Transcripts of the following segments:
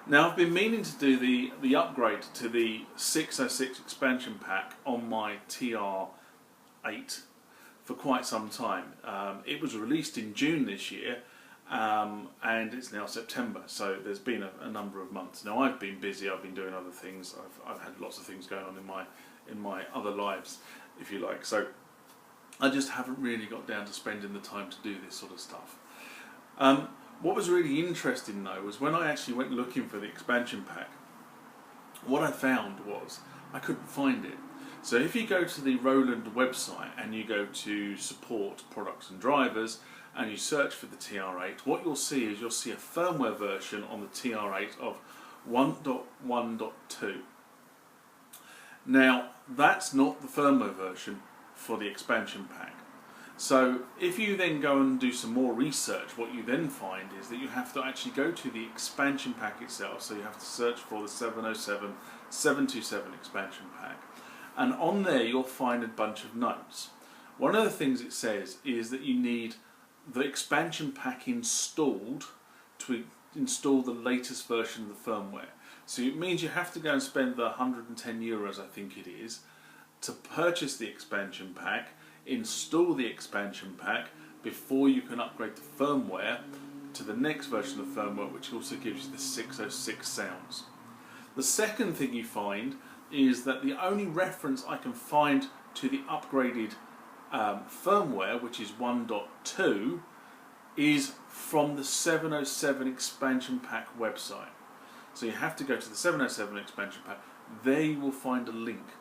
Now I've been meaning to do the upgrade to the 606 expansion pack on my TR-8 for quite some time. It was released in June this year, and it's now September, so there's been a number of months. Now I've been busy, I've been doing other things, I've had lots of things going on in my other lives, if you like, so I just haven't really got down to spending the time to do this sort of stuff. What was really interesting though was when I actually went looking for the expansion pack, what I found was I couldn't find it. So if you go to the Roland website and you go to support products and drivers and you search for the TR-8, what you'll see is a firmware version on the TR-8 of 1.1.2. Now that's not the firmware version for the expansion pack. So if you then go and do some more research, what you then find is that you have to actually go to the expansion pack itself. So you have to search for the 707, 727 expansion pack. And on there you'll find a bunch of notes. One of the things it says is that you need the expansion pack installed to install the latest version of the firmware. So it means you have to go and spend the €110, I think it is, to purchase the expansion pack, install the expansion pack before you can upgrade the firmware to the next version of the firmware, which also gives you the 606 sounds. The second thing you find is that the only reference I can find to the upgraded firmware, which is 1.2, is from the 707 expansion pack website. So you have to go to the 707 expansion pack. There you will find a link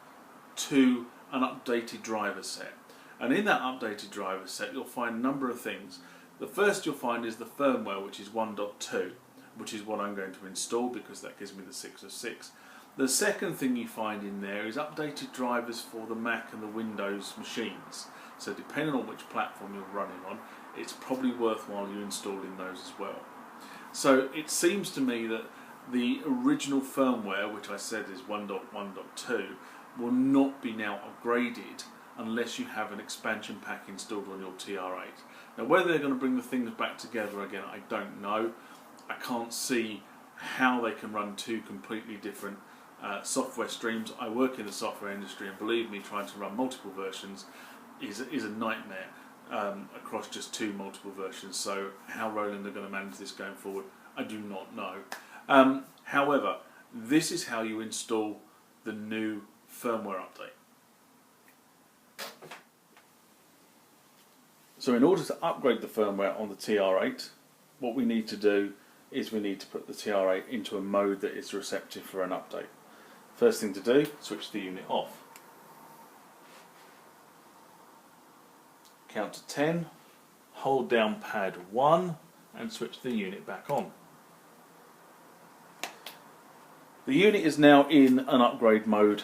to an updated driver set. And in that updated driver set you'll find a number of things. The first you'll find is the firmware, which is 1.2, which is what I'm going to install because that gives me the 606. The second thing you find in there is updated drivers for the Mac and the Windows machines. So depending on which platform you're running on, it's probably worthwhile you installing those as well. So it seems to me that the original firmware, which I said is 1.1.2, will not be now upgraded unless you have an expansion pack installed on your TR-8. Now whether they're going to bring the things back together again, I don't know. I can't see how they can run two completely different software streams. I work in the software industry, and believe me, trying to run multiple versions is a nightmare across just two multiple versions. So how Roland are going to manage this going forward, I do not know. However, this is how you install the new firmware update. So in order to upgrade the firmware on the TR-8, what we need to do is we need to put the TR-8 into a mode that is receptive for an update. First thing to do, switch the unit off. Count to 10, hold down pad 1 and switch the unit back on. The unit is now in an upgrade mode,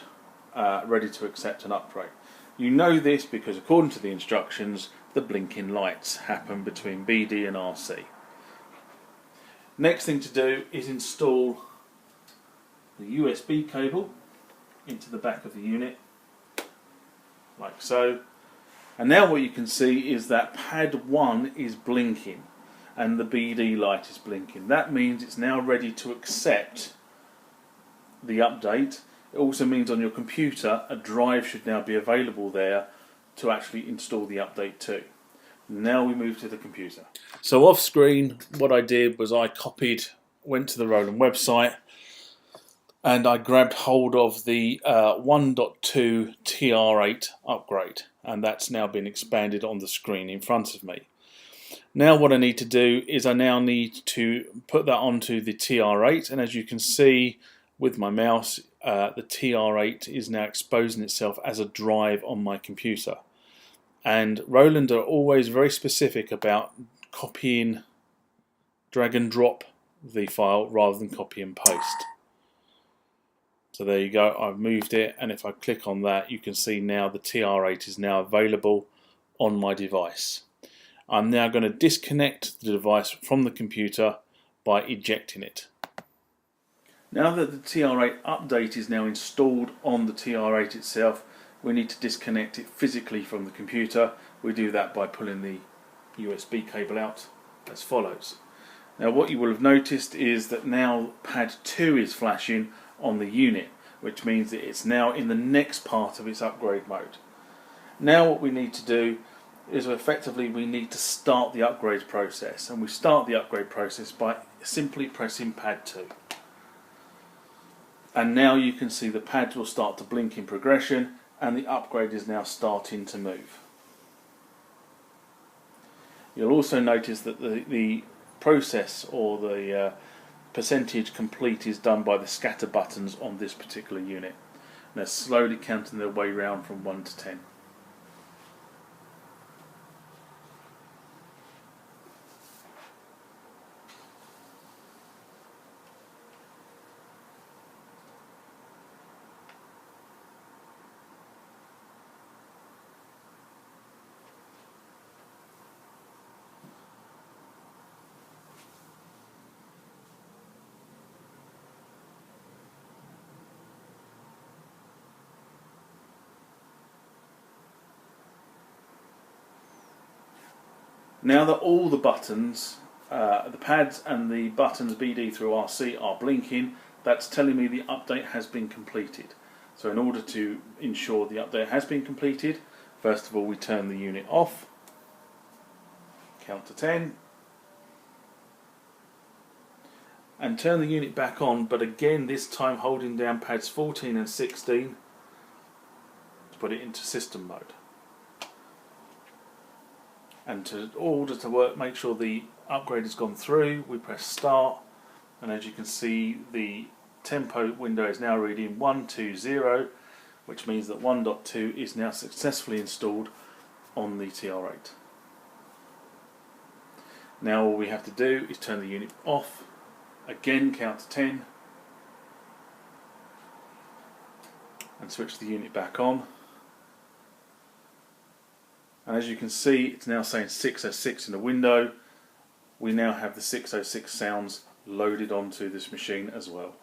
ready to accept an upgrade. You know this because according to the instructions, the blinking lights happen between BD and RC. Next thing to do is install the USB cable into the back of the unit, like so. And now what you can see is that pad 1 is blinking and the BD light is blinking. That means it's now ready to accept the update. It also means on your computer a drive should now be available there to actually install the update to. Now we move to the computer. So off screen what I did was I went to the Roland website and I grabbed hold of the 1.2 TR-8 upgrade, and that's now been expanded on the screen in front of me. Now what I need to do is I now need to put that onto the TR-8, and as you can see with my mouse, the TR-8 is now exposing itself as a drive on my computer. And Roland are always very specific about copying, drag and drop the file rather than copy and paste. So there you go, I've moved it, and if I click on that you can see now the TR-8 is now available on my device. I'm now going to disconnect the device from the computer by ejecting it. Now that the TR-8 update is now installed on the TR-8 itself, we need to disconnect it physically from the computer. We do that by pulling the USB cable out as follows. Now what you will have noticed is that now pad 2 is flashing on the unit, which means that it's now in the next part of its upgrade mode. Now what we need to do is effectively we need to start the upgrade process, and we start the upgrade process by simply pressing pad 2. And now you can see the pads will start to blink in progression, and the upgrade is now starting to move. You'll also notice that the process, or the percentage complete, is done by the scatter buttons on this particular unit. And they're slowly counting their way round from 1 to 10. Now that all the buttons, the pads and the buttons BD through RC are blinking, that's telling me the update has been completed. So in order to ensure the update has been completed, first of all we turn the unit off, count to 10, and turn the unit back on, but again this time holding down pads 14 and 16 to put it into system mode. And in order to work, make sure the upgrade has gone through, we press start, and as you can see the tempo window is now reading 120, which means that 1.2 is now successfully installed on the TR-8. Now all we have to do is turn the unit off, again count to 10, and switch the unit back on. And as you can see, it's now saying 606 in the window. We now have the 606 sounds loaded onto this machine as well.